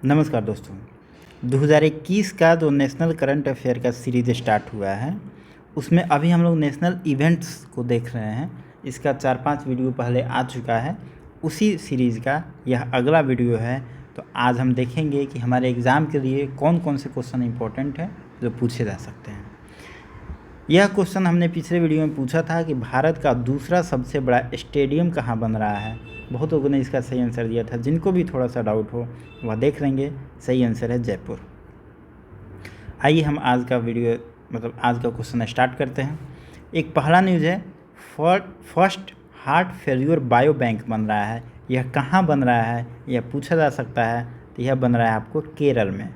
नमस्कार दोस्तों। 2021 का जो नेशनल करंट अफेयर का सीरीज़ स्टार्ट हुआ है, उसमें अभी हम लोग नेशनल इवेंट्स को देख रहे हैं। इसका 4-5 वीडियो पहले आ चुका है। उसी सीरीज़ का यह अगला वीडियो है। तो आज हम देखेंगे कि हमारे एग्ज़ाम के लिए कौन कौन से क्वेश्चन इंपॉर्टेंट हैं जो पूछे जा सकते हैं। यह क्वेश्चन हमने पिछले वीडियो में पूछा था कि भारत का दूसरा सबसे बड़ा स्टेडियम कहाँ बन रहा है। बहुत लोगों ने इसका सही आंसर दिया था। जिनको भी थोड़ा सा डाउट हो वह देख लेंगे। सही आंसर है जयपुर। आइए हम आज का वीडियो आज का क्वेश्चन स्टार्ट करते हैं। एक पहला न्यूज़ है, first heart failure bio bank बन रहा है। यह कहाँ बन रहा है यह पूछा जा सकता है। तो यह बन रहा है आपको केरल में।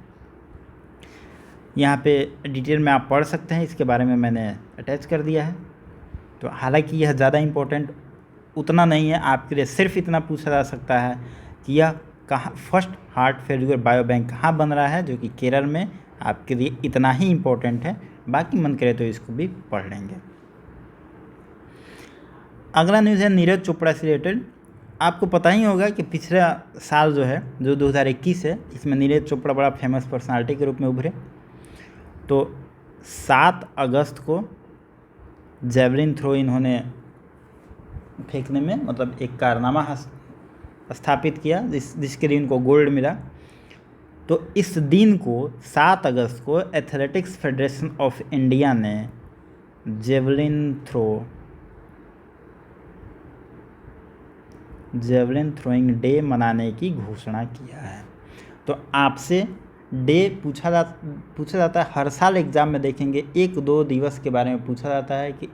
यहाँ पे डिटेल में आप पढ़ सकते हैं, इसके बारे में मैंने अटैच कर दिया है। तो हालांकि यह ज़्यादा इम्पोर्टेंट उतना नहीं है, आपके लिए सिर्फ इतना पूछा जा सकता है कि यह कहाँ first heart failure bio bank कहाँ बन रहा है, जो कि केरल में। आपके लिए इतना ही इम्पोर्टेंट है, बाकी मन करे तो इसको भी पढ़ लेंगे। अगला न्यूज़ है नीरज चोपड़ा से रिलेटेड। आपको पता ही होगा कि पिछला साल जो 2021 है, इसमें नीरज चोपड़ा बड़ा फेमस पर्सनालिटी के रूप में उभरे। तो 7 अगस्त को जेवलिन थ्रो इन्होंने फेंकने में एक कारनामा स्थापित किया, जिसके लिए इनको गोल्ड मिला। तो इस दिन को 7 अगस्त को एथलेटिक्स फेडरेशन ऑफ इंडिया ने जेवलिन थ्रोइंग डे मनाने की घोषणा किया है। तो आपसे डे पूछा जाता है हर साल एग्ज़ाम में। देखेंगे 1-2 दिवस के बारे में पूछा जाता है कि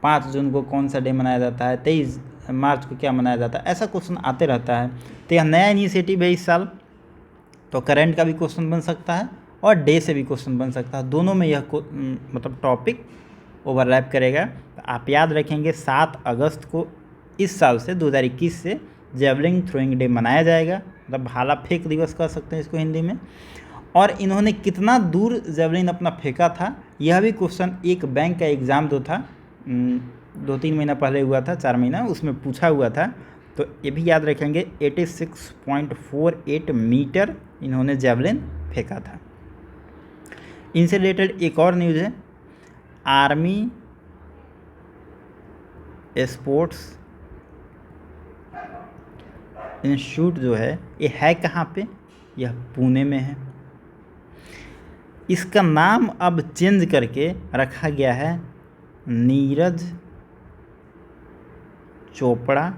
5 जून को कौन सा डे मनाया जाता है, 23 मार्च को क्या मनाया जाता है। ऐसा क्वेश्चन आते रहता है। तो यह नया इनिशिएटिव है इस साल। तो करंट का भी क्वेश्चन बन सकता है और डे से भी क्वेश्चन बन सकता है। दोनों में यह टॉपिक ओवरलैप करेगा। तो आप याद रखेंगे 7 अगस्त को इस साल से 2021 से जेवलिन थ्रोइंग डे मनाया जाएगा। भाला फेंक दिवस कह सकते हैं इसको हिंदी में। और इन्होंने कितना दूर जेवलिन अपना फेंका था, यह भी क्वेश्चन एक बैंक का एग्ज़ाम जो था 2-3 महीना पहले हुआ था, 4 महीना, उसमें पूछा हुआ था। तो ये भी याद रखेंगे 86.48 मीटर इन्होंने जेवलिन फेंका था। इनसे रिलेटेड एक और न्यूज़ है, आर्मी स्पोर्ट्स इंस्टीट्यूट जो है ये है कहाँ पे, यह पुणे में है। इसका नाम अब चेंज करके रखा गया है नीरज चोपड़ा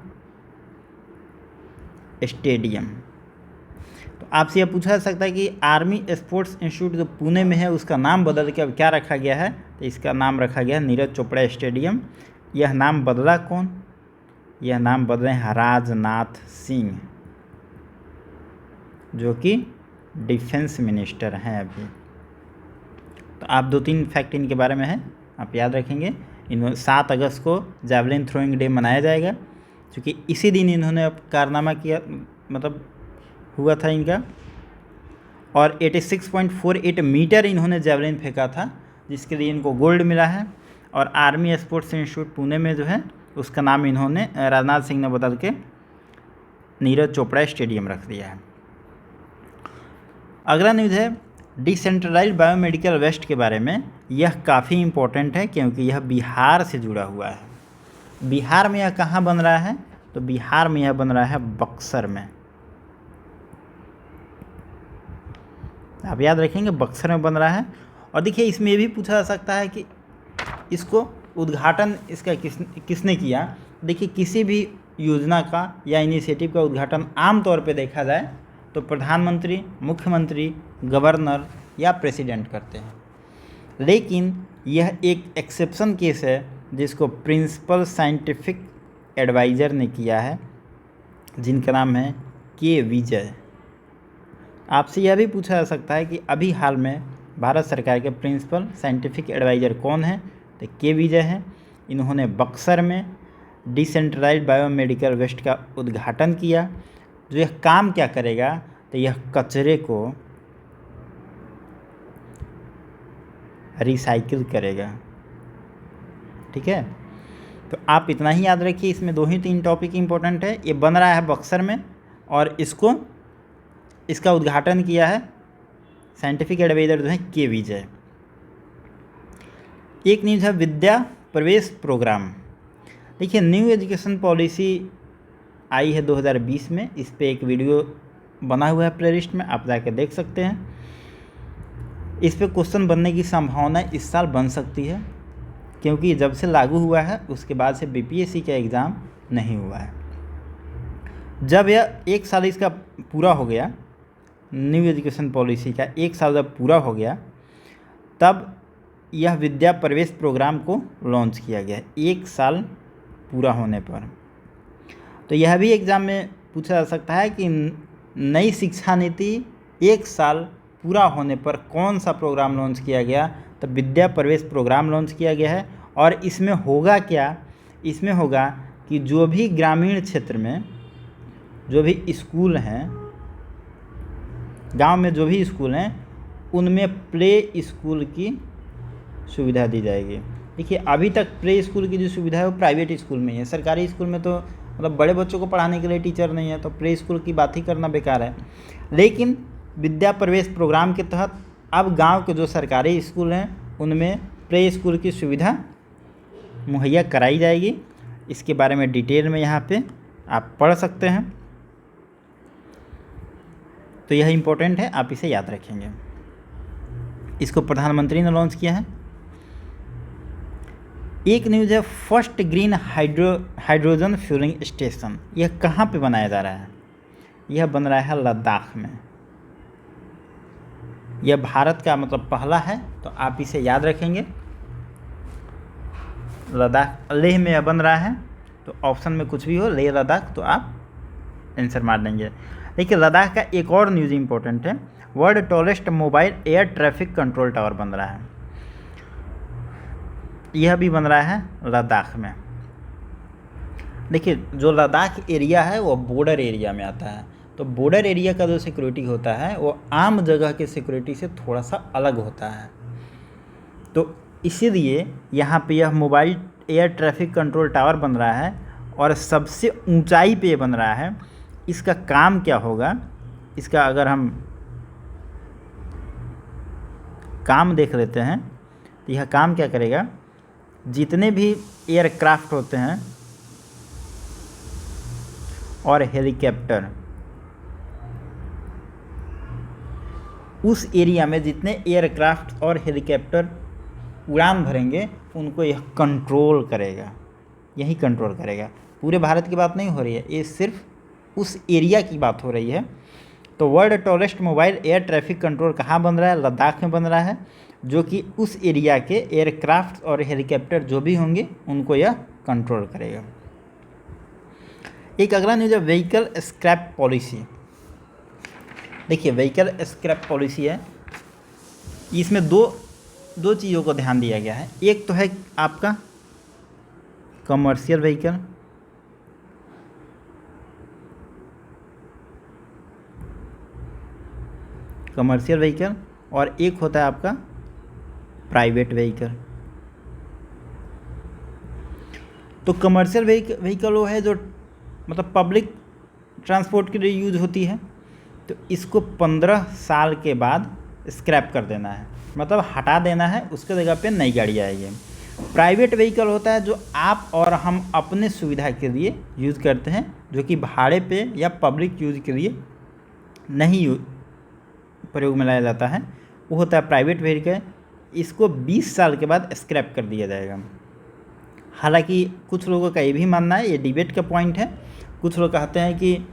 स्टेडियम। तो आपसे यह पूछा जा सकता है कि आर्मी स्पोर्ट्स इंस्टीट्यूट जो पुणे में है उसका नाम बदल के अब क्या रखा गया है। तो इसका नाम रखा गया नीरज चोपड़ा स्टेडियम। यह नाम बदला कौन? यह नाम बदले हैं राजनाथ सिंह, जो कि डिफेंस मिनिस्टर हैं अभी। तो आप 2-3 फैक्ट इनके बारे में है, आप याद रखेंगे। 7 अगस्त को जेवलिन थ्रोइंग डे मनाया जाएगा, क्योंकि इसी दिन इन्होंने अब कारनामा किया, हुआ था इनका। और 86.48 मीटर इन्होंने जेवलिन फेंका था, जिसके लिए इनको गोल्ड मिला है। और आर्मी स्पोर्ट्स इंस्टीट्यूट पुणे में जो है उसका नाम इन्होंने राजनाथ सिंह ने बदल के नीरज चोपड़ा स्टेडियम रख दिया है। अगला न्यूज़ है डिसेंट्रलाइज्ड बायोमेडिकल वेस्ट के बारे में। यह काफ़ी इम्पोर्टेंट है क्योंकि यह बिहार से जुड़ा हुआ है। बिहार में यह कहाँ बन रहा है? तो बिहार में यह बन रहा है बक्सर में। आप याद रखेंगे बक्सर में बन रहा है। और देखिए इसमें ये भी पूछा जा सकता है कि इसको उद्घाटन इसका किसने किया। देखिए किसी भी योजना का या इनिशिएटिव का उद्घाटन आम तौर पे देखा जाए तो प्रधानमंत्री, मुख्यमंत्री, गवर्नर या प्रेसिडेंट करते हैं। लेकिन यह एक एक्सेप्शन केस है जिसको प्रिंसिपल साइंटिफिक एडवाइज़र ने किया है, जिनका नाम है के विजय। आपसे यह भी पूछा जा सकता है कि अभी हाल में भारत सरकार के प्रिंसिपल साइंटिफिक एडवाइज़र कौन है। तो के विजय है। इन्होंने बक्सर में डिसेंट्रलाइज्ड बायोमेडिकल वेस्ट का उद्घाटन किया। जो यह काम क्या करेगा, तो यह कचरे को रिसाइकिल करेगा। ठीक है, तो आप इतना ही याद रखिए। इसमें 2 ही 3 टॉपिक इंपॉर्टेंट है। ये बन रहा है बक्सर में और इसको इसका उद्घाटन किया है साइंटिफिक एडवाइज़र जो है के विजय। एक न्यूज़ है विद्या प्रवेश प्रोग्राम। देखिए न्यू एजुकेशन पॉलिसी आई है 2020 में, इस पे एक वीडियो बना हुआ है प्लेलिस्ट में, आप जाकर देख सकते हैं। इस पे क्वेश्चन बनने की संभावना इस साल बन सकती है, क्योंकि जब से लागू हुआ है उसके बाद से बीपीएससी का एग्ज़ाम नहीं हुआ है। जब यह 1 साल इसका पूरा हो गया, न्यू एजुकेशन पॉलिसी का 1 साल जब पूरा हो गया, तब यह विद्या प्रवेश प्रोग्राम को लॉन्च किया गया 1 साल पूरा होने पर। तो यह भी एग्ज़ाम में पूछा जा सकता है कि नई शिक्षा नीति 1 साल पूरा होने पर कौन सा प्रोग्राम लॉन्च किया गया, तो विद्या प्रवेश प्रोग्राम लॉन्च किया गया है। और इसमें होगा क्या, इसमें होगा कि जो भी ग्रामीण क्षेत्र में जो भी स्कूल हैं, गांव में जो भी स्कूल हैं, उनमें प्ले स्कूल की सुविधा दी जाएगी। देखिए अभी तक प्ले स्कूल की जो सुविधा है वो प्राइवेट स्कूल में ही है, सरकारी स्कूल में तो मतलब बड़े बच्चों को पढ़ाने के लिए टीचर नहीं है, तो प्ले स्कूल की बात ही करना बेकार है। लेकिन विद्या प्रवेश प्रोग्राम के तहत अब गांव के जो सरकारी स्कूल हैं उनमें प्ले स्कूल की सुविधा मुहैया कराई जाएगी। इसके बारे में डिटेल में यहाँ पे आप पढ़ सकते हैं, तो यह इम्पोर्टेंट है, आप इसे याद रखेंगे। इसको प्रधानमंत्री ने लॉन्च किया है। एक न्यूज़ है first green hydrogen fuelling station. यह कहाँ पे बनाया जा रहा है? यह बन रहा है लद्दाख में। यह भारत का मतलब पहला है, तो आप इसे याद रखेंगे। लद्दाख, लेह में यह बन रहा है, तो ऑप्शन में कुछ भी हो, लेह लद्दाख, तो आप आंसर मार देंगे। देखिए लद्दाख का एक और न्यूज़ इंपॉर्टेंट है, world tallest mobile air traffic control tower बन रहा है। यह भी बन रहा है लद्दाख में। देखिए जो लद्दाख एरिया है वो बॉर्डर एरिया में आता है, तो बॉर्डर एरिया का जो सिक्योरिटी होता है वो आम जगह के सिक्योरिटी से थोड़ा सा अलग होता है। तो इसीलिए यहाँ पे यह mobile air traffic control tower बन रहा है और सबसे ऊंचाई पे बन रहा है। इसका काम क्या होगा, इसका अगर हम काम देख लेते हैं तो यह काम क्या करेगा, जितने भी एयरक्राफ्ट होते हैं और हेलीकॉप्टर, उस एरिया में जितने एयरक्राफ्ट और हेलीकॉप्टर उड़ान भरेंगे उनको यह कंट्रोल करेगा, यही कंट्रोल करेगा। पूरे भारत की बात नहीं हो रही है, ये सिर्फ उस एरिया की बात हो रही है। तो world tallest mobile air traffic control कहाँ बन रहा है? लद्दाख में बन रहा है, जो कि उस एरिया के एयरक्राफ्ट और हेलीकॉप्टर जो भी होंगे उनको यह कंट्रोल करेगा। एक अगला न्यूज़ है व्हीकल स्क्रैप पॉलिसी। देखिए व्हीकल स्क्रैप पॉलिसी है, इसमें दो चीज़ों को ध्यान दिया गया है। एक तो है आपका कमर्शियल व्हीकल, और एक होता है आपका प्राइवेट व्हीकल। तो कमर्शियल व्हीकल वो है जो मतलब पब्लिक ट्रांसपोर्ट के लिए यूज़ होती है, तो इसको 15 साल के बाद स्क्रैप कर देना है, मतलब हटा देना है, उसके जगह पे नई गाड़ी आएगी। प्राइवेट व्हीकल होता है जो आप और हम अपने सुविधा के लिए यूज़ करते हैं, जो कि भाड़े पे या पब्लिक यूज़ के लिए नहीं प्रयोग में लाया जाता है, वो होता है प्राइवेट व्हीकल। इसको 20 साल के बाद स्क्रैप कर दिया जाएगा। हालांकि कुछ लोगों का ये भी मानना है, ये डिबेट का पॉइंट है, कुछ लोग कहते हैं कि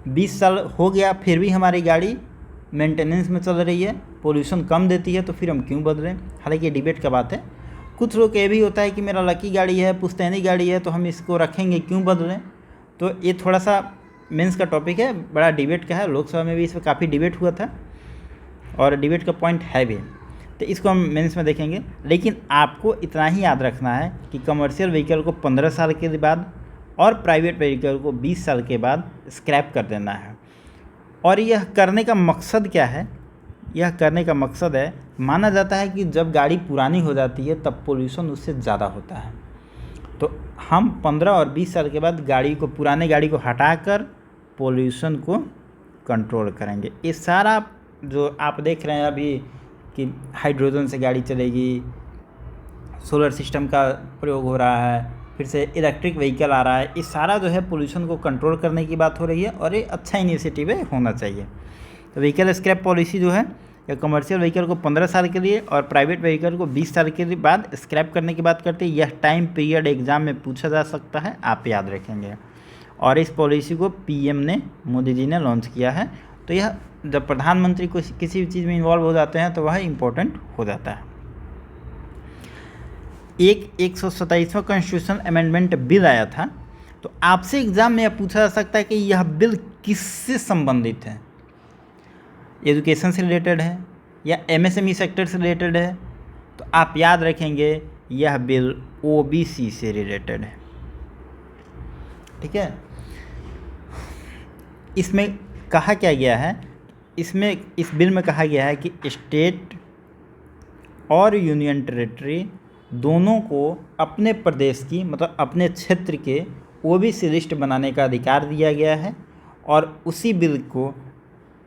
20 साल हो गया फिर भी हमारी गाड़ी मेंटेनेंस में चल रही है, पोल्यूशन कम देती है, तो फिर हम क्यों बदलें। हालांकि ये डिबेट का बात है। कुछ लोग ये भी होता है कि मेरा लकी गाड़ी है, पुश्तैनी गाड़ी है, तो हम इसको रखेंगे, क्यों बदलें। तो ये थोड़ा सा मेंस का टॉपिक है, बड़ा डिबेट का है। लोकसभा में भी इस पर काफ़ी डिबेट हुआ था और डिबेट का पॉइंट है भी, तो इसको हम मेंस में देखेंगे। लेकिन आपको इतना ही याद रखना है कि कमर्शियल व्हीकल को 15 साल के बाद और प्राइवेट व्हीकल को 20 साल के बाद स्क्रैप कर देना है। और यह करने का मकसद क्या है? यह करने का मकसद है, माना जाता है कि जब गाड़ी पुरानी हो जाती है तब पोल्यूशन उससे ज़्यादा होता है, तो हम 15 और 20 साल के बाद गाड़ी को, पुराने गाड़ी को हटाकर पोल्यूशन को कंट्रोल करेंगे। ये सारा जो आप देख रहे हैं अभी कि हाइड्रोजन से गाड़ी चलेगी, सोलर सिस्टम का प्रयोग हो रहा है, फिर से इलेक्ट्रिक व्हीकल आ रहा है, ये सारा जो है पोल्यूशन को कंट्रोल करने की बात हो रही है और ये अच्छा इनिशिएटिव है, होना चाहिए। तो व्हीकल स्क्रैप पॉलिसी जो है या कमर्शियल व्हीकल को 15 साल के लिए और प्राइवेट व्हीकल को 20 साल के बाद स्क्रैप करने की बात करते हैं। यह टाइम पीरियड एग्जाम में पूछा जा सकता है, आप याद रखेंगे। और इस पॉलिसी को पीएम ने, मोदी जी ने लॉन्च किया है। तो यह जब प्रधानमंत्री को किसी भी चीज़ में इन्वॉल्व हो जाते हैं तो वह इम्पोर्टेंट हो जाता है। 127वां कॉन्स्टिट्यूशन अमेंडमेंट बिल आया था। तो आपसे एग्जाम में यह पूछा जा सकता है कि यह बिल किससे संबंधित है, एजुकेशन से रिलेटेड है या एमएसएमई सेक्टर से रिलेटेड है। तो आप याद रखेंगे यह बिल ओबीसी से रिलेटेड है। ठीक है, इसमें कहा क्या गया है, इस बिल में कहा गया है कि स्टेट और यूनियन टेरिटरी दोनों को अपने प्रदेश की, मतलब अपने क्षेत्र के ओबीसी लिस्ट बनाने का अधिकार दिया गया है। और उसी बिल को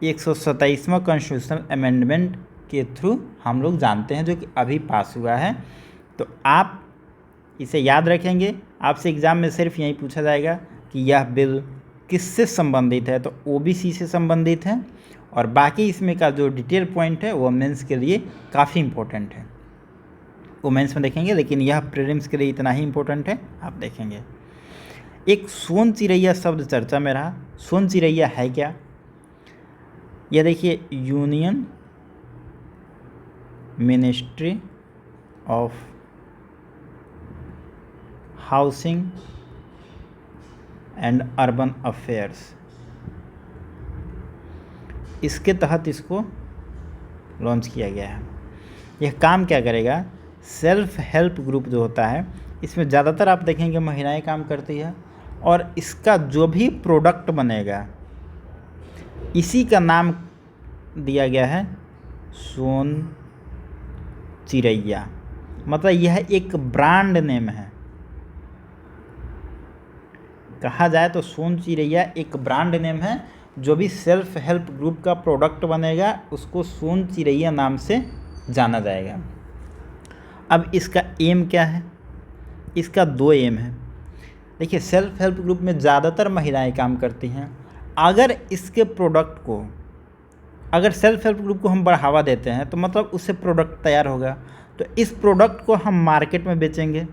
127वां कॉन्स्टिट्यूशनल अमेंडमेंट के थ्रू हम लोग जानते हैं, जो कि अभी पास हुआ है। तो आप इसे याद रखेंगे। आपसे एग्ज़ाम में सिर्फ यही पूछा जाएगा कि यह बिल किससे संबंधित है, तो ओबीसी से संबंधित है। और बाकी इसमें का जो डिटेल पॉइंट है वो मेंस के लिए काफ़ी इम्पोर्टेंट है, वो मेंस में देखेंगे, लेकिन यह प्रीलिम्स के लिए इतना ही इम्पोर्टेंट है, आप देखेंगे। एक सोन चिरैया शब्द चर्चा में रहा। सोन चिरैया है क्या? यह देखिए, union ministry of housing and urban affairs, इसके तहत इसको लॉन्च किया गया है। यह काम क्या करेगा? सेल्फ हेल्प ग्रुप जो होता है, इसमें ज़्यादातर आप देखेंगे महिलाएं काम करती है। और इसका जो भी प्रोडक्ट बनेगा, इसी का नाम दिया गया है सोन चिरैया। मतलब यह एक ब्रांड नेम है। कहा जाए तो सोन चिरैया एक ब्रांड नेम है। जो भी सेल्फ हेल्प ग्रुप का प्रोडक्ट बनेगा उसको सोन चिरैया नाम से जाना जाएगा। अब इसका एम क्या है? इसका 2 एम है। देखिए, सेल्फ हेल्प ग्रुप में ज़्यादातर महिलाएं काम करती हैं। अगर इसके प्रोडक्ट को, अगर सेल्फ हेल्प ग्रुप को हम बढ़ावा देते हैं तो मतलब उससे प्रोडक्ट तैयार होगा। तो इस प्रोडक्ट को हम मार्केट में बेचेंगे।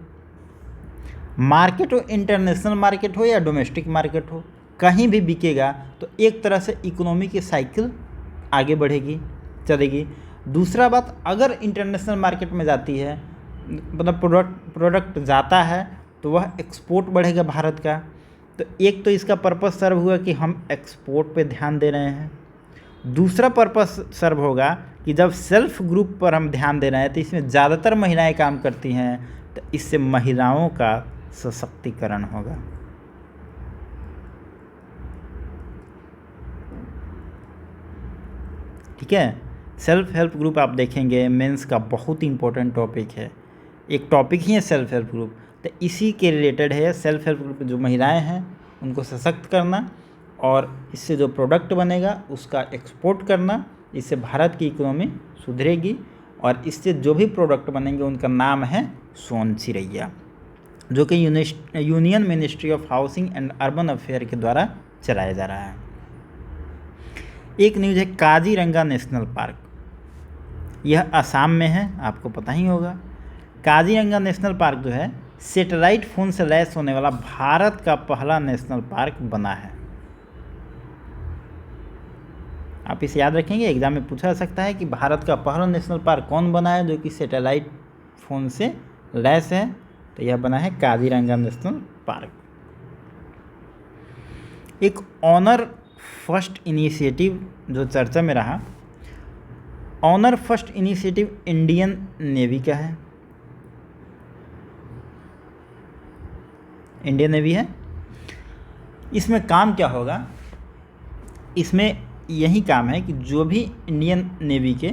मार्केट हो, इंटरनेशनल मार्केट हो या डोमेस्टिक मार्केट हो, कहीं भी बिकेगा तो एक तरह से इकोनॉमी की साइकिल आगे बढ़ेगी, चलेगी। दूसरा बात, अगर इंटरनेशनल मार्केट में जाती है, मतलब प्रोडक्ट जाता है, तो वह एक्सपोर्ट बढ़ेगा भारत का। तो एक तो इसका पर्पस सर्व हुआ कि हम एक्सपोर्ट पे ध्यान दे रहे हैं। दूसरा पर्पस सर्व होगा कि जब सेल्फ ग्रुप पर हम ध्यान दे रहे हैं तो इसमें ज़्यादातर महिलाएं काम करती हैं, तो इससे महिलाओं का सशक्तिकरण होगा। ठीक है, सेल्फ हेल्प ग्रुप आप देखेंगे मेंस का बहुत इंपॉर्टेंट टॉपिक है। एक टॉपिक ही है सेल्फ हेल्प ग्रुप, तो इसी के रिलेटेड है। सेल्फ हेल्प ग्रुप जो महिलाएं हैं उनको सशक्त करना और इससे जो प्रोडक्ट बनेगा उसका एक्सपोर्ट करना, इससे भारत की इकोनॉमी सुधरेगी। और इससे जो भी प्रोडक्ट बनेंगे उनका नाम है सोन चिरैया, जो कि union ministry of housing and urban affair के द्वारा चलाया जा रहा है। एक न्यूज़ है काजीरंगा नेशनल पार्क, यह असम में है, आपको पता ही होगा। काजीरंगा नेशनल पार्क जो है सैटेलाइट फ़ोन से लैस होने वाला भारत का पहला नेशनल पार्क बना है। आप इसे याद रखेंगे, एग्जाम में पूछा जा सकता है कि भारत का पहला नेशनल पार्क कौन बना है जो कि सैटेलाइट फ़ोन से लैस है। तो यह बना है काजीरंगा नेशनल पार्क। एक ऑनर फर्स्ट इनिशिएटिव जो चर्चा में रहा, honour first initiative Indian navy का है। इंडियन नेवी है। इसमें काम क्या होगा? इसमें यही काम है कि जो भी इंडियन नेवी के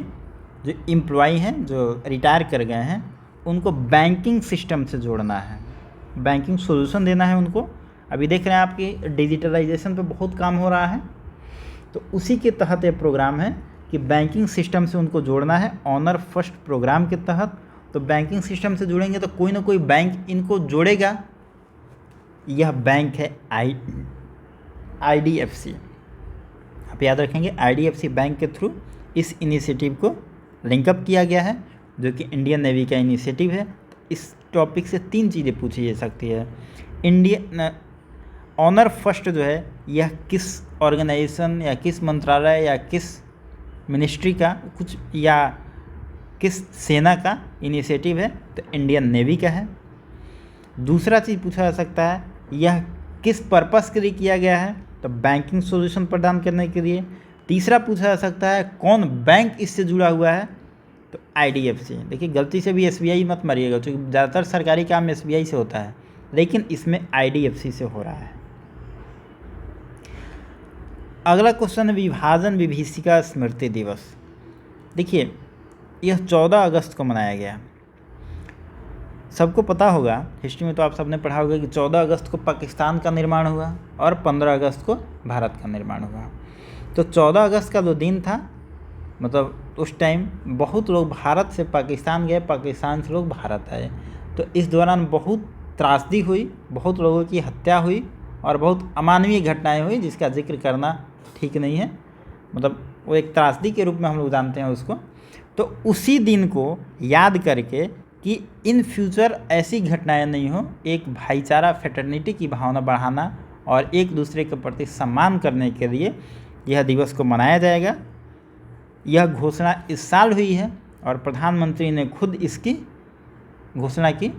जो एम्प्लॉई हैं, जो रिटायर कर गए हैं, उनको बैंकिंग सिस्टम से जोड़ना है, बैंकिंग सॉल्यूशन देना है उनको। अभी देख रहे हैं आपकी डिजिटलाइजेशन पे बहुत काम हो रहा है। तो उसी के तहत ये प्रोग्राम है कि बैंकिंग सिस्टम से उनको जोड़ना है ऑनर फर्स्ट प्रोग्राम के तहत। तो बैंकिंग सिस्टम से जुड़ेंगे तो कोई ना कोई बैंक इनको जोड़ेगा। यह बैंक है IDFC। आप याद रखेंगे IDFC बैंक के थ्रू इस इनिशिएटिव को लिंकअप किया गया है, जो कि इंडियन नेवी का इनिशिएटिव है। इस टॉपिक से 3 चीज़ें पूछी जा सकती है। इंडियन ऑनर फर्स्ट जो है यह किस ऑर्गेनाइजेशन या किस मंत्रालय या किस मिनिस्ट्री का कुछ या किस सेना का इनिशिएटिव है, तो इंडियन नेवी का है। दूसरा चीज़ पूछा जा सकता है यह किस पर्पस के लिए किया गया है, तो बैंकिंग सॉल्यूशन प्रदान करने के लिए। तीसरा पूछा जा सकता है कौन बैंक इससे जुड़ा हुआ है, तो IDFC। देखिए गलती से भी SBI मत मारिएगा, क्योंकि ज़्यादातर सरकारी काम SBI से होता है, लेकिन इसमें IDFC से हो रहा है। अगला क्वेश्चन है विभाजन विभीषिका स्मृति दिवस। देखिए यह 14 अगस्त को मनाया गया। सबको पता होगा, हिस्ट्री में तो आप सबने पढ़ा होगा कि 14 अगस्त को पाकिस्तान का निर्माण हुआ और 15 अगस्त को भारत का निर्माण हुआ। तो 14 अगस्त का जो दिन था, मतलब उस टाइम बहुत लोग भारत से पाकिस्तान गए, पाकिस्तान से लोग भारत आए। तो इस दौरान बहुत त्रासदी हुई, बहुत लोगों की हत्या हुई और बहुत अमानवीय घटनाएं हुई, जिसका जिक्र करना ठीक नहीं है। मतलब वो एक त्रासदी के रूप में हम लोग जानते हैं उसको। तो उसी दिन को याद करके कि इन फ्यूचर ऐसी घटनाएं नहीं हो, एक भाईचारा फ्रेटर्निटी की भावना बढ़ाना और एक दूसरे के प्रति सम्मान करने के लिए यह दिवस को मनाया जाएगा। यह घोषणा इस साल हुई है और प्रधानमंत्री ने खुद इसकी घोषणा की।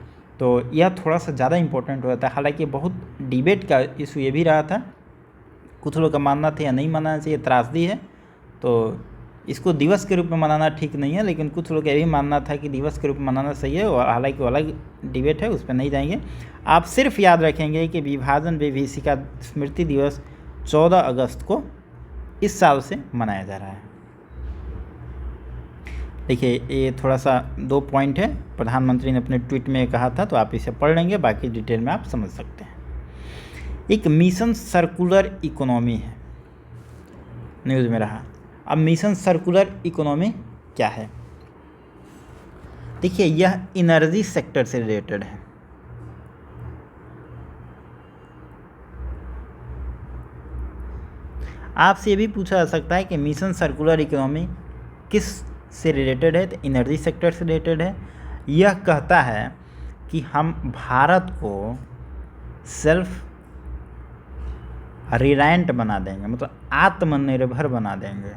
तो यह थोड़ा सा ज़्यादा इम्पोर्टेंट हो जाता है। हालांकि बहुत डिबेट का इशू ये भी रहा था, कुछ लोग का मानना था या नहीं मानना चाहिए, त्रासदी है तो इसको दिवस के रूप में मनाना ठीक नहीं है, लेकिन कुछ लोग ये भी मानना था कि दिवस के रूप में मनाना सही है। और हालांकि वो अलग डिबेट है, उस पर नहीं जाएंगे। आप सिर्फ याद रखेंगे कि विभाजन विभीषिका स्मृति दिवस 14 अगस्त को इस साल से मनाया जा रहा है। देखिए ये थोड़ा सा 2 पॉइंट है, प्रधानमंत्री ने अपने ट्वीट में कहा था, तो आप इसे पढ़ लेंगे, बाकी डिटेल में आप समझ सकते हैं। एक मिशन सर्कुलर इकोनॉमी है, न्यूज़ में रहा। अब मिशन सर्कुलर इकोनॉमी क्या है? देखिए यह एनर्जी सेक्टर से रिलेटेड है। आपसे ये भी पूछा जा सकता है कि मिशन सर्कुलर इकोनॉमी किस से रिलेटेड है, तो एनर्जी सेक्टर से रिलेटेड है। यह कहता है कि हम भारत को सेल्फ रिलायंट बना देंगे, मतलब आत्मनिर्भर बना देंगे।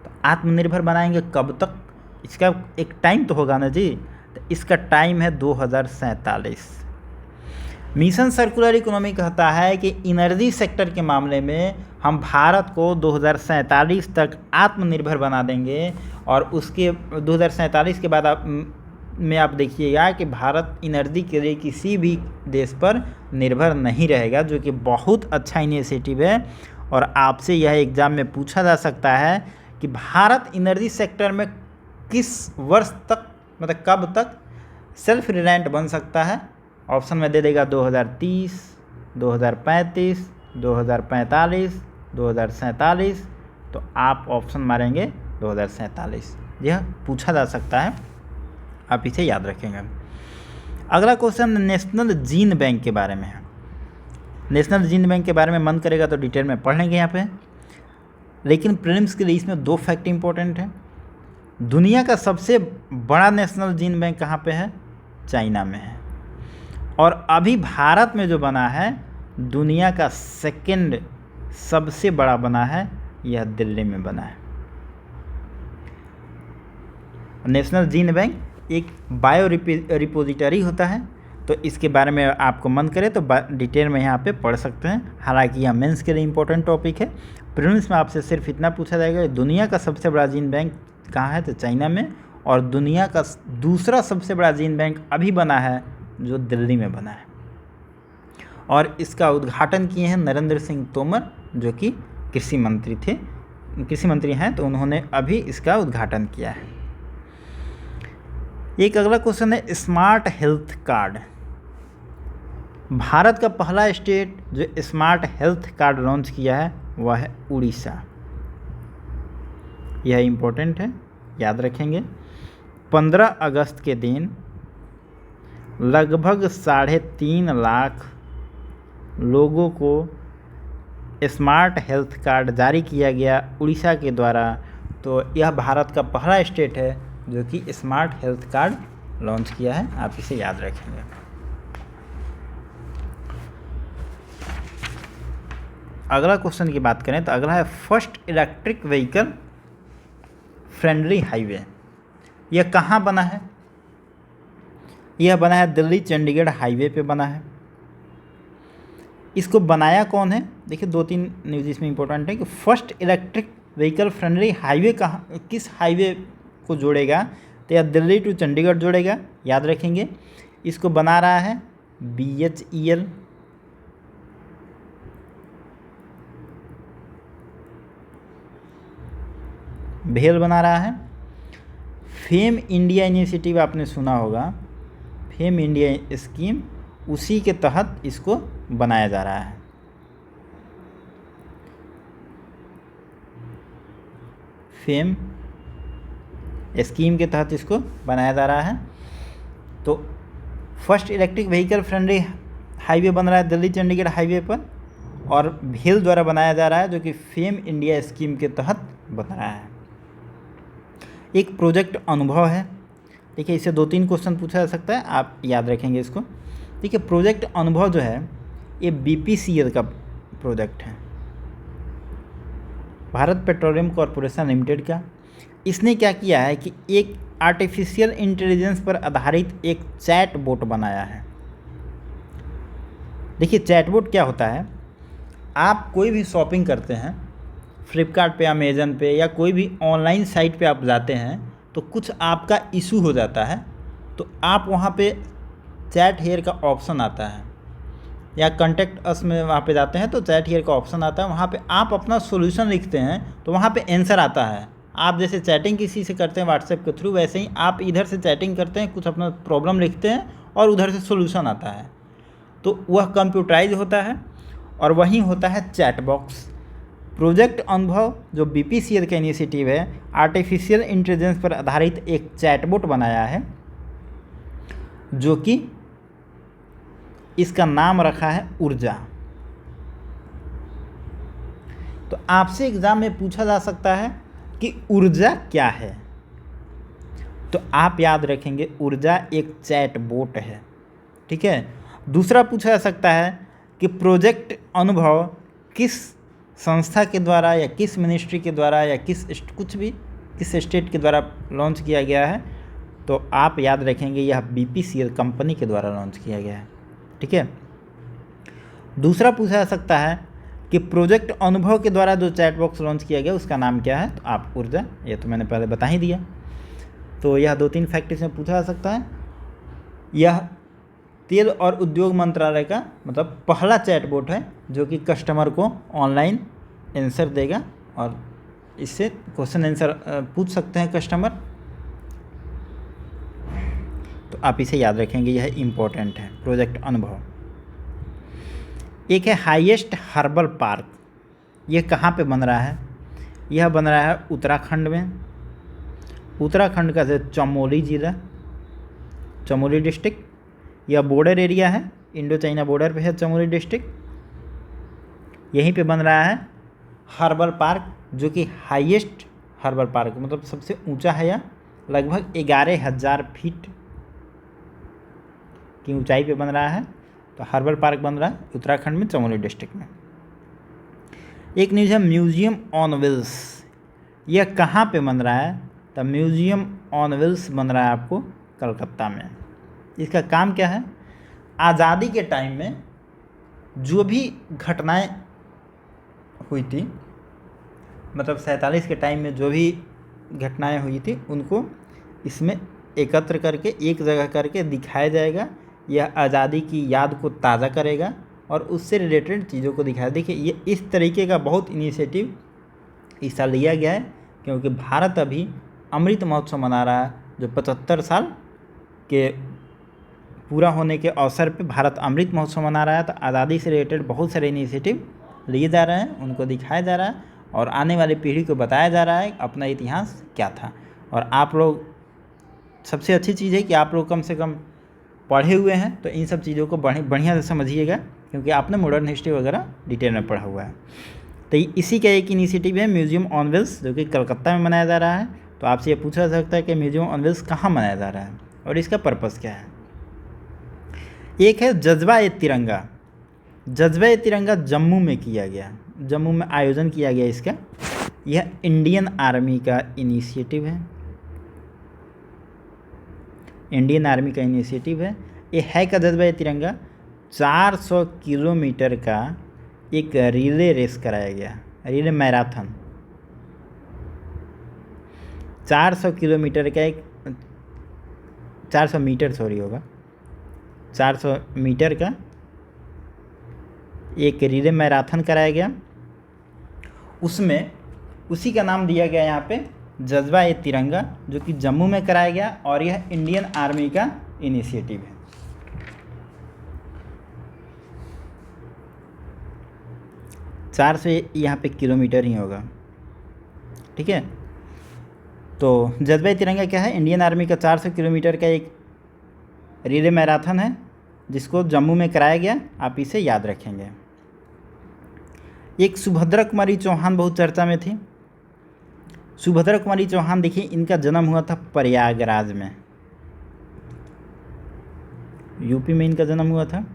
तो आत्मनिर्भर बनाएंगे कब तक, इसका एक टाइम तो होगा ना जी। तो इसका टाइम है 2047। मिशन सर्कुलर इकोनॉमी कहता है कि एनर्जी सेक्टर के मामले में हम भारत को 2047 तक आत्मनिर्भर बना देंगे। और उसके 2047 के बाद आप देखिएगा कि भारत एनर्जी के लिए किसी भी देश पर निर्भर नहीं रहेगा, जो कि बहुत अच्छा इनिशिएटिव है। और आपसे यह एग्ज़ाम में पूछा जा सकता है कि भारत एनर्जी सेक्टर में किस वर्ष तक, मतलब कब तक सेल्फ रिलायंट बन सकता है। ऑप्शन में दे देगा 2030, 2035, 2045, 2047। तो आप ऑप्शन मारेंगे 2047। यह पूछा जा सकता है, आप इसे याद रखेंगे। अगला क्वेश्चन नेशनल जीन बैंक के बारे में है। नेशनल जीन बैंक के बारे में मन करेगा तो डिटेल में पढ़ लेंगे यहाँ पे, लेकिन प्रीलिम्स के लिए इसमें 2 फैक्ट इंपॉर्टेंट है। दुनिया का सबसे बड़ा नेशनल जीन बैंक कहाँ पे है? चाइना में है। और अभी भारत में जो बना है दुनिया का 2nd सबसे बड़ा बना है, यह दिल्ली में बना है। नेशनल जीन बैंक एक बायो रिपोजिटरी होता है, तो इसके बारे में आपको मन करे तो डिटेल में यहाँ पे पढ़ सकते हैं। हालांकि यह मेंस के लिए इम्पोर्टेंट टॉपिक है। प्रीलिम्स में आपसे सिर्फ इतना पूछा जाएगा, दुनिया का सबसे बड़ा जीन बैंक कहाँ है, तो चाइना में। और दुनिया का दूसरा सबसे बड़ा जीन बैंक अभी बना है, जो दिल्ली में बना है। और इसका उद्घाटन किए हैं नरेंद्र सिंह तोमर, जो कि कृषि मंत्री हैं, तो उन्होंने अभी इसका उद्घाटन किया है। एक अगला क्वेश्चन है स्मार्ट हेल्थ कार्ड। भारत का पहला स्टेट जो स्मार्ट हेल्थ कार्ड लॉन्च किया है वह है उड़ीसा। यह इम्पोर्टेंट है, याद रखेंगे। 15 अगस्त के दिन लगभग 3.5 लाख लोगों को स्मार्ट हेल्थ कार्ड जारी किया गया उड़ीसा के द्वारा। तो यह भारत का पहला स्टेट है जो कि स्मार्ट हेल्थ कार्ड लॉन्च किया है, आप इसे याद रखेंगे। अगला क्वेश्चन की बात करें तो अगला है first electric vehicle friendly highway. यह कहाँ बना है? यह बना है दिल्ली चंडीगढ़ हाईवे पे बना है। इसको बनाया कौन है? देखिए 2-3 न्यूज़ इसमें इंपॉर्टेंट है कि first electric vehicle friendly highway कहाँ, किस हाईवे को जोड़ेगा? तो यह दिल्ली टू चंडीगढ़ जोड़ेगा, याद रखेंगे। इसको बना रहा है BHEL। भेल बना रहा है। फेम इंडिया इनिशिएटिव आपने सुना होगा, फेम इंडिया स्कीम, उसी के तहत इसको बनाया जा रहा है। फेम स्कीम के तहत इसको बनाया जा रहा है। तो first electric vehicle friendly highway बन रहा है दिल्ली चंडीगढ़ हाईवे पर, और भेल द्वारा बनाया जा रहा है जो कि फेम इंडिया स्कीम के तहत बन रहा है। एक प्रोजेक्ट अनुभव है। देखिए इससे 2-3 क्वेश्चन पूछा जा सकता है, आप याद रखेंगे इसको। देखिए प्रोजेक्ट अनुभव जो है ये BPCL का प्रोजेक्ट है, भारत पेट्रोलियम कॉरपोरेशन लिमिटेड का। इसने क्या किया है कि एक आर्टिफिशियल इंटेलिजेंस पर आधारित एक चैट बोट बनाया है। देखिए चैट बोट क्या होता है, आप कोई भी शॉपिंग करते हैं फ्लिपकार्ट पे, अमेज़न पे, या कोई भी ऑनलाइन साइट पे आप जाते हैं तो कुछ आपका इशू हो जाता है, तो आप वहाँ पे चैट हियर का ऑप्शन आता है, या कॉन्टेक्ट अस में वहाँ पे जाते हैं तो चैट हियर का ऑप्शन आता है। वहाँ पे आप अपना सॉल्यूशन लिखते हैं तो वहाँ पे आंसर आता है। आप जैसे चैटिंग किसी से करते हैं व्हाट्सएप के थ्रू, वैसे ही आप इधर से चैटिंग करते हैं, कुछ अपना प्रॉब्लम लिखते हैं और उधर से सॉल्यूशन आता है। तो वह कंप्यूटराइज होता है और वहीं होता है चैट बॉक्स। प्रोजेक्ट अनुभव जो BPCL का इनिशिएटिव है, आर्टिफिशियल इंटेलिजेंस पर आधारित एक चैटबॉट बनाया है जो कि इसका नाम रखा है ऊर्जा। तो आपसे एग्जाम में पूछा जा सकता है कि ऊर्जा क्या है, तो आप याद रखेंगे ऊर्जा एक चैटबॉट है, ठीक है। दूसरा पूछा जा सकता है कि प्रोजेक्ट अनुभव किस संस्था के द्वारा या किस मिनिस्ट्री के द्वारा या किस स्टेट के द्वारा लॉन्च किया गया है, तो आप याद रखेंगे यह BPCL कंपनी के द्वारा लॉन्च किया गया है, ठीक है। दूसरा पूछा जा सकता है कि प्रोजेक्ट अनुभव के द्वारा जो चैट बॉक्स लॉन्च किया गया उसका नाम क्या है, तो आप ऊर्जा, ये तो मैंने पहले बता ही दिया। तो यह 2-3 फैक्ट इसमें पूछा जा सकता है। यह तेल और उद्योग मंत्रालय का मतलब पहला चैटबॉट है जो कि कस्टमर को ऑनलाइन आंसर देगा और इससे क्वेश्चन आंसर पूछ सकते हैं कस्टमर। तो आप इसे याद रखेंगे, यह इम्पोर्टेंट है प्रोजेक्ट अनुभव। एक है हाईएस्ट हर्बल पार्क। यह कहाँ पे बन रहा है? यह बन रहा है उत्तराखंड में। उत्तराखंड का जो चमोली जिला, चमोली डिस्ट्रिक्ट, यह बॉर्डर एरिया है, इंडो चाइना बॉर्डर पे है चमोली डिस्ट्रिक्ट। यहीं पे बन रहा है हर्बल पार्क जो कि हाईएस्ट हर्बल पार्क मतलब सबसे ऊंचा है, या लगभग 11,000 फीट की ऊंचाई पे बन रहा है। तो हर्बल पार्क बन रहा है उत्तराखंड में चमोली डिस्ट्रिक्ट में। एक न्यूज़ है म्यूजियम ऑन व्हील्स। यह कहाँ पे बन रहा है? तो म्यूजियम ऑन व्हील्स बन रहा है आपको कलकत्ता में। इसका काम क्या है? आज़ादी के टाइम में जो भी घटनाएं हुई थी, मतलब 47 के टाइम में जो भी घटनाएं हुई थी उनको इसमें एकत्र करके एक जगह करके दिखाया जाएगा। यह आज़ादी की याद को ताज़ा करेगा और उससे रिलेटेड चीज़ों को दिखाया। देखिए ये इस तरीके का बहुत इनिशिएटिव इस साल लिया गया है क्योंकि भारत अभी अमृत महोत्सव मना रहा है, जो 75 साल के पूरा होने के अवसर पे भारत अमृत महोत्सव मना रहा है। तो आज़ादी से रिलेटेड बहुत सारे इनिशिएटिव लिए जा रहे हैं, उनको दिखाया जा रहा है और आने वाली पीढ़ी को बताया जा रहा है अपना इतिहास क्या था। और आप लोग, सबसे अच्छी चीज़ है कि आप लोग कम से कम पढ़े हुए हैं, तो इन सब चीज़ों को बढ़िया से समझिएगा, क्योंकि आपने मॉडर्न हिस्ट्री वगैरह डिटेल में पढ़ा हुआ है। तो इसी का एक इनिशिएटिव है म्यूजियम ऑन व्हील्स, जो कि कलकत्ता में मनाया जा रहा है। तो आपसे ये पूछा जा सकता है कि म्यूजियम ऑन व्हील्स कहाँ मनाया जा रहा है और इसका पर्पज़ क्या है। एक है जज्बा ए तिरंगा। जज्बा ए तिरंगा जम्मू में किया गया, जम्मू में आयोजन किया गया इसका। यह इंडियन आर्मी का इनिशिएटिव है, इंडियन आर्मी का इनिशिएटिव है। ये है का जज्बा ए तिरंगा 400 किलोमीटर का एक रिले रेस कराया गया, रिले मैराथन। 400 किलोमीटर का एक 400 मीटर सॉरी होगा 400 मीटर का एक रिले मैराथन कराया गया। उसमें उसी का नाम दिया गया यहाँ पे जज्बा ए तिरंगा, जो कि जम्मू में कराया गया और यह इंडियन आर्मी का इनिशिएटिव है। चार सौ यहाँ पे किलोमीटर ही होगा, ठीक है। तो जज्बा ए तिरंगा क्या है, इंडियन आर्मी का 400 किलोमीटर का एक रिले मैराथन है, जिसको जम्मू में कराया गया। आप इसे याद रखेंगे। एक सुभद्रा कुमारी चौहान बहुत चर्चा में थी। सुभद्रा कुमारी चौहान, देखिए इनका जन्म हुआ था प्रयागराज में, यूपी में इनका जन्म हुआ था।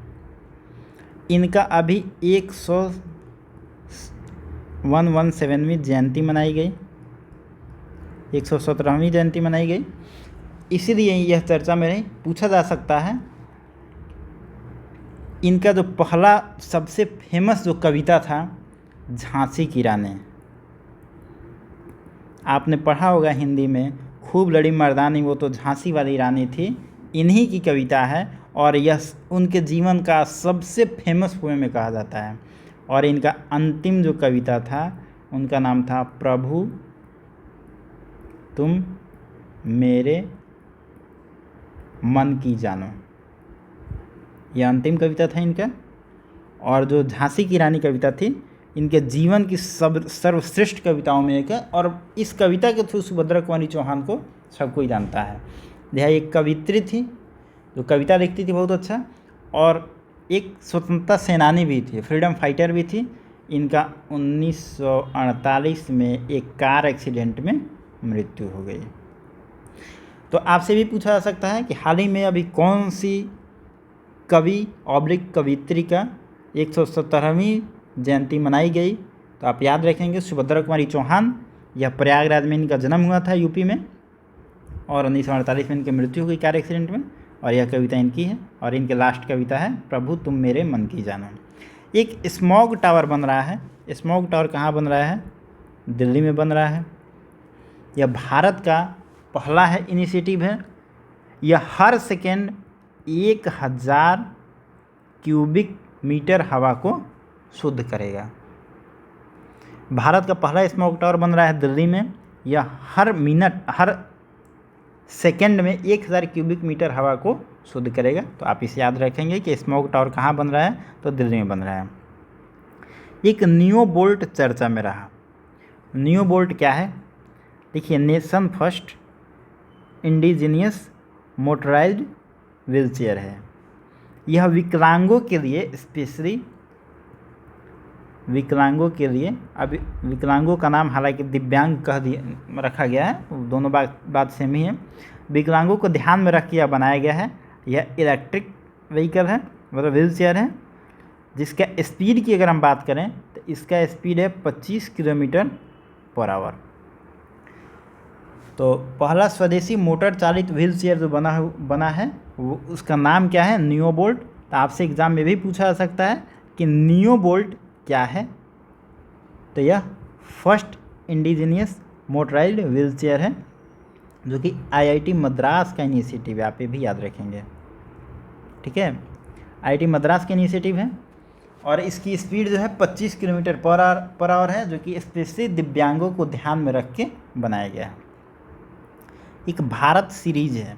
इनका अभी 117वीं जयंती मनाई गई, 117वीं जयंती मनाई गई, इसीलिए यह चर्चा में रही। पूछा जा सकता है इनका जो पहला सबसे फेमस जो कविता था झांसी की रानी, आपने पढ़ा होगा हिंदी में, खूब लड़ी मर्दानी वो तो झांसी वाली रानी थी, इन्हीं की कविता है और यह उनके जीवन का सबसे फेमस पोएम में कहा जाता है। और इनका अंतिम जो कविता था उनका नाम था प्रभु तुम मेरे मन की जानो, यह अंतिम कविता था इनका। और जो झांसी की रानी कविता थी इनके जीवन की सर्वश्रेष्ठ कविताओं में एक है, और इस कविता के थ्रू सुभद्रा कुमारी चौहान को सब कोई जानता है। यह एक कवित्री थी जो कविता लिखती थी बहुत अच्छा, और एक स्वतंत्रता सेनानी भी थी, फ्रीडम फाइटर भी थी। इनका 1948 में एक कार एक्सीडेंट में मृत्यु हो गई। तो आपसे भी पूछा जा सकता है कि हाल ही में अभी कौन सी कवि ऑब्लिक कवित्री का 117वीं जयंती मनाई गई, तो आप याद रखेंगे सुभद्रा कुमारी चौहान। यह प्रयागराज में इनका जन्म हुआ था यूपी में, और 1948 में इनकी मृत्यु हुई कार एक्सीडेंट में, और यह कविता इनकी है। और इनके लास्ट कविता है प्रभु तुम मेरे मन की जानो। एक स्मॉग टावर बन रहा है। स्मॉग टावर कहाँ बन रहा है, दिल्ली में बन रहा है। यह भारत का पहला है इनिशिएटिव है। यह हर सेकेंड 1000 क्यूबिक मीटर हवा को शुद्ध करेगा। भारत का पहला स्मॉग टावर बन रहा है दिल्ली में। यह हर सेकेंड में 1000 क्यूबिक मीटर हवा को शुद्ध करेगा। तो आप इसे याद रखेंगे कि स्मॉग टावर कहाँ बन रहा है, तो दिल्ली में बन रहा है। एक नियो बोल्ट चर्चा में रहा। नियो बोल्ट क्या है, देखिए, nation first indigenous motorised wheelchair है। यह विकलांगों के लिए स्पेशली, विकलांगों के लिए, अभी विकलांगों का नाम हालांकि दिव्यांग कह दिया रखा गया है, दोनों बात सेम ही है। विकलांगों को ध्यान में रख के यह बनाया गया है। यह इलेक्ट्रिक व्हीकल है, मतलब व्हील चेयर है, जिसका स्पीड की अगर हम बात करें तो इसका स्पीड है 25 किलोमीटर पर आवर। तो पहला स्वदेशी मोटर चालित व्हील चेयर जो बना है वो, उसका नाम क्या है, नियो बोल्ट। तो आपसे एग्ज़ाम में भी पूछा जा सकता है कि नियो बोल्ट क्या है, तो यह first indigenous motorised wheel chair है, जो कि आईआईटी मद्रास का इनिशिएटिव है। आप ये भी याद रखेंगे, ठीक है। आईआईटी मद्रास का इनिशिएटिव है और इसकी स्पीड जो है 25 किलोमीटर पर आवर है, जो कि स्पेशली दिव्यांगों को ध्यान में रख के बनाया गया है। एक भारत सीरीज है,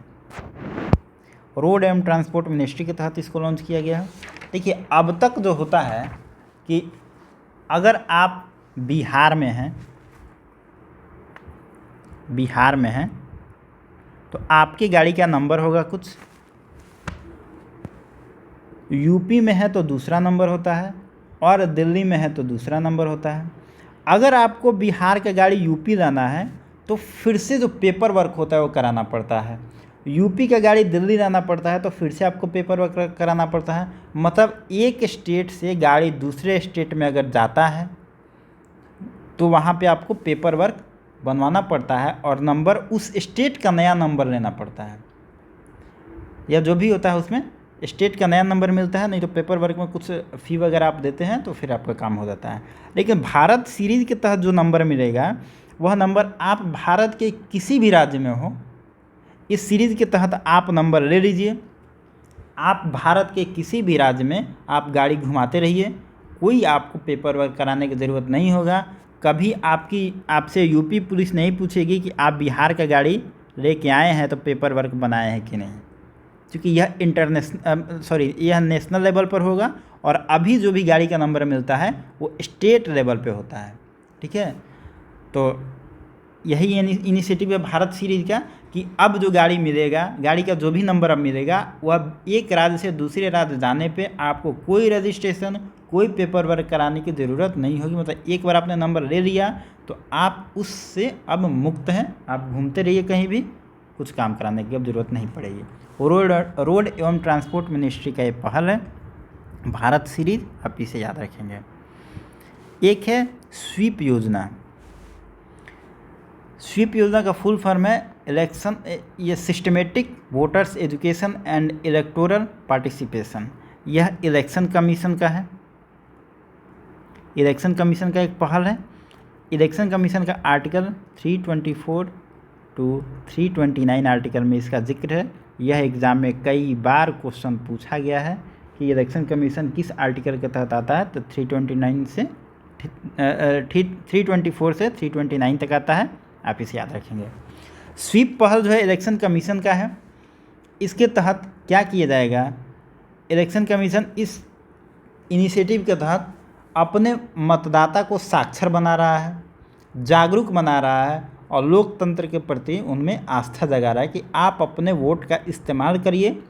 रोड एवं ट्रांसपोर्ट मिनिस्ट्री के तहत इसको लॉन्च किया गया है। देखिए, अब तक जो होता है कि अगर आप बिहार में हैं तो आपकी गाड़ी का नंबर होगा कुछ, यूपी में है तो दूसरा नंबर होता है, और दिल्ली में है तो दूसरा नंबर होता है। अगर आपको बिहार का गाड़ी यूपी लाना है तो फिर से जो पेपर वर्क होता है वो कराना पड़ता है। यूपी का गाड़ी दिल्ली लाना पड़ता है तो फिर से आपको पेपर वर्क कराना पड़ता है। मतलब एक स्टेट से गाड़ी दूसरे स्टेट में अगर जाता है तो वहाँ पे आपको पेपर वर्क बनवाना पड़ता है और नंबर उस स्टेट का नया नंबर लेना पड़ता है, या जो भी होता है उसमें स्टेट का नया नंबर मिलता है, नहीं तो पेपर वर्क में कुछ फ़ी वगैरह आप देते हैं तो फिर आपका काम हो जाता है। लेकिन भारत सीरीज़ के तहत जो नंबर मिलेगा वह नंबर आप भारत के किसी भी राज्य में हो, इस सीरीज़ के तहत आप नंबर ले लीजिए। आप भारत के किसी भी राज्य में आप गाड़ी घुमाते रहिए, कोई आपको पेपर वर्क कराने की ज़रूरत नहीं होगा। कभी आपसे यूपी पुलिस नहीं पूछेगी कि आप बिहार का गाड़ी लेके आए हैं तो पेपर वर्क बनाए हैं कि नहीं, क्योंकि यह नेशनल लेवल पर होगा और अभी जो भी गाड़ी का नंबर मिलता है वो स्टेट लेवल पे होता है। ठीक है, तो यही इनिशिएटिव है भारत सीरीज़ का कि अब जो गाड़ी मिलेगा, गाड़ी का जो भी नंबर अब मिलेगा वह एक राज्य से दूसरे राज्य जाने पे आपको कोई रजिस्ट्रेशन, कोई पेपर वर्क कराने की ज़रूरत नहीं होगी। मतलब एक बार आपने नंबर ले लिया तो आप उससे अब मुक्त हैं, आप घूमते रहिए कहीं भी, कुछ काम कराने की अब ज़रूरत नहीं पड़ेगी। रोड एवं ट्रांसपोर्ट मिनिस्ट्री का ये पहल है भारत सीरीज, आप इसे याद रखेंगे। एक है स्वीप योजना। स्वीप योजना का फुल फॉर्म है इलेक्शन, ये systematic voters education and electoral participation. यह इलेक्शन कमीशन का है, इलेक्शन कमीशन का एक पहल है। इलेक्शन कमीशन का आर्टिकल 324 टू 329 आर्टिकल में इसका जिक्र है। यह एग्ज़ाम में कई बार क्वेश्चन पूछा गया है कि इलेक्शन कमीशन किस आर्टिकल के तहत आता है, तो 324 से 329 तक आता है, आप इसे याद रखेंगे। स्वीप पहल जो है इलेक्शन कमीशन का है। इसके तहत क्या किया जाएगा, इलेक्शन कमीशन इस इनिशिएटिव के तहत अपने मतदाता को साक्षर बना रहा है, जागरूक बना रहा है और लोकतंत्र के प्रति उनमें आस्था जगा रहा है कि आप अपने वोट का इस्तेमाल करिए,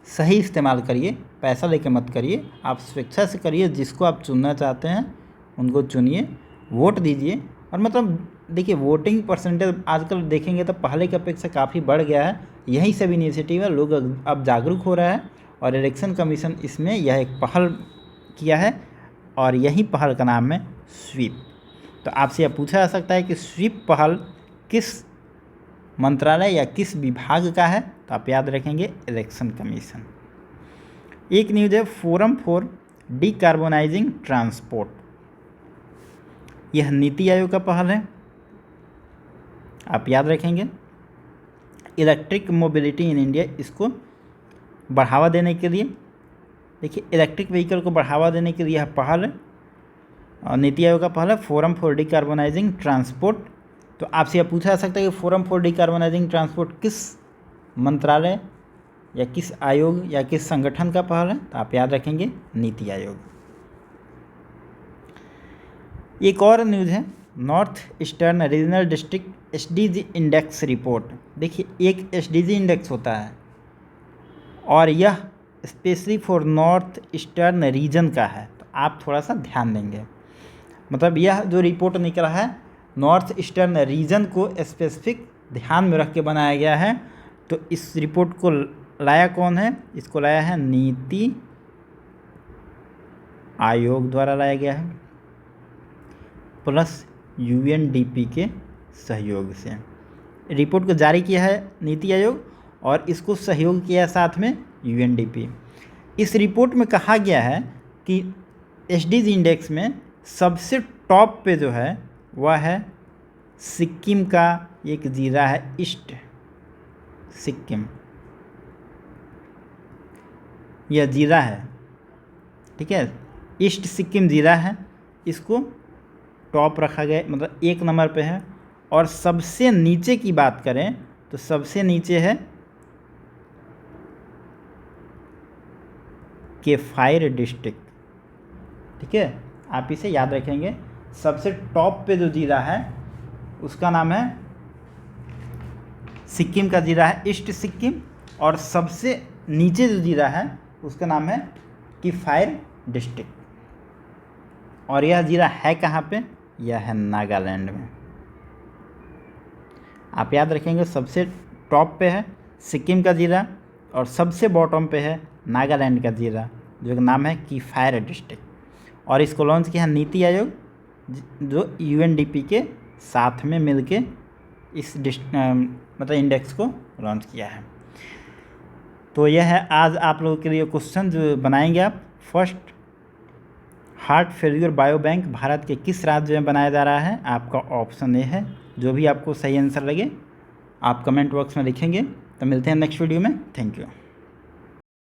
सही इस्तेमाल करिए, पैसा लेके मत करिए, आप स्वेच्छा से करिए, जिसको आप चुनना चाहते हैं उनको चुनिए, वोट दीजिए। और मतलब देखिए वोटिंग परसेंटेज आजकल देखेंगे तो पहले की अपेक्षा काफ़ी बढ़ गया है। यही सब इनिशिएटिव है, लोग अब जागरूक हो रहा है और इलेक्शन कमीशन इसमें यह एक पहल किया है और यही पहल का नाम है स्वीप। तो आपसे यह पूछा जा सकता है कि स्वीप पहल किस मंत्रालय या किस विभाग का है, तो आप याद रखेंगे इलेक्शन कमीशन। एक न्यूज़ है फोरम फॉर डिकार्बोनाइजिंग ट्रांसपोर्ट। यह नीति आयोग का पहल है, आप याद रखेंगे। इलेक्ट्रिक मोबिलिटी इन इंडिया, इसको बढ़ावा देने के लिए, देखिए इलेक्ट्रिक व्हीकल को बढ़ावा देने के लिए यह पहल है और नीति आयोग का पहल है फोरम फॉर डिकार्बोनाइजिंग ट्रांसपोर्ट। तो आपसे यह पूछा जा सकता है कि फोरम फॉर डिकार्बोनाइजिंग ट्रांसपोर्ट किस मंत्रालय या किस आयोग या किस संगठन का पहल है, तो आप याद रखेंगे नीति आयोग। एक और न्यूज़ है north eastern regional district SDG index report. देखिए एक एसडीजी इंडेक्स होता है और यह specially for north eastern region का है, तो आप थोड़ा सा ध्यान देंगे। मतलब यह जो रिपोर्ट निकला है नॉर्थ ईस्टर्न रीजन को स्पेसिफिक ध्यान में रख के बनाया गया है। तो इस रिपोर्ट को लाया कौन है, इसको लाया है नीति आयोग द्वारा लाया गया है प्लस यूएनडीपी के सहयोग से। रिपोर्ट को जारी किया है नीति आयोग और इसको सहयोग किया साथ में यूएनडीपी। इस रिपोर्ट में कहा गया है कि एसडीजी इंडेक्स में सबसे टॉप पे जो है वह है सिक्किम का एक ज़िला है ईस्ट सिक्किम, यह ज़िला है, ठीक है, ईस्ट सिक्किम ज़िला है, इसको टॉप रखा गया, मतलब एक नंबर पे है। और सबसे नीचे की बात करें तो सबसे नीचे है केफायर डिस्ट्रिक्ट, ठीक है, आप इसे याद रखेंगे। सबसे टॉप पे जो ज़िला है उसका नाम है, सिक्किम का ज़िला है ईस्ट सिक्किम, और सबसे नीचे जो ज़िला है उसका नाम है किफायर डिस्ट्रिक्ट। और यह ज़िला है कहाँ पे? यह है नागालैंड में। आप याद रखेंगे, सबसे टॉप पे है सिक्किम का ज़िला और सबसे बॉटम पे है नागालैंड का ज़िला, जो नाम है किफायर डिस्ट्रिक्ट। और इसको लॉन्च किया नीति आयोग, जो यूएनडीपी के साथ में मिलके इस मतलब इंडेक्स को लॉन्च किया है। तो यह है आज आप लोगों के लिए क्वेश्चन जो बनाएंगे आप। First, heart failure bio bank Bharat के किस राज्य में बनाया जा रहा है? आपका ऑप्शन ए है। जो भी आपको सही आंसर लगे आप कमेंट बॉक्स में लिखेंगे। तो मिलते हैं नेक्स्ट वीडियो में। Thank you.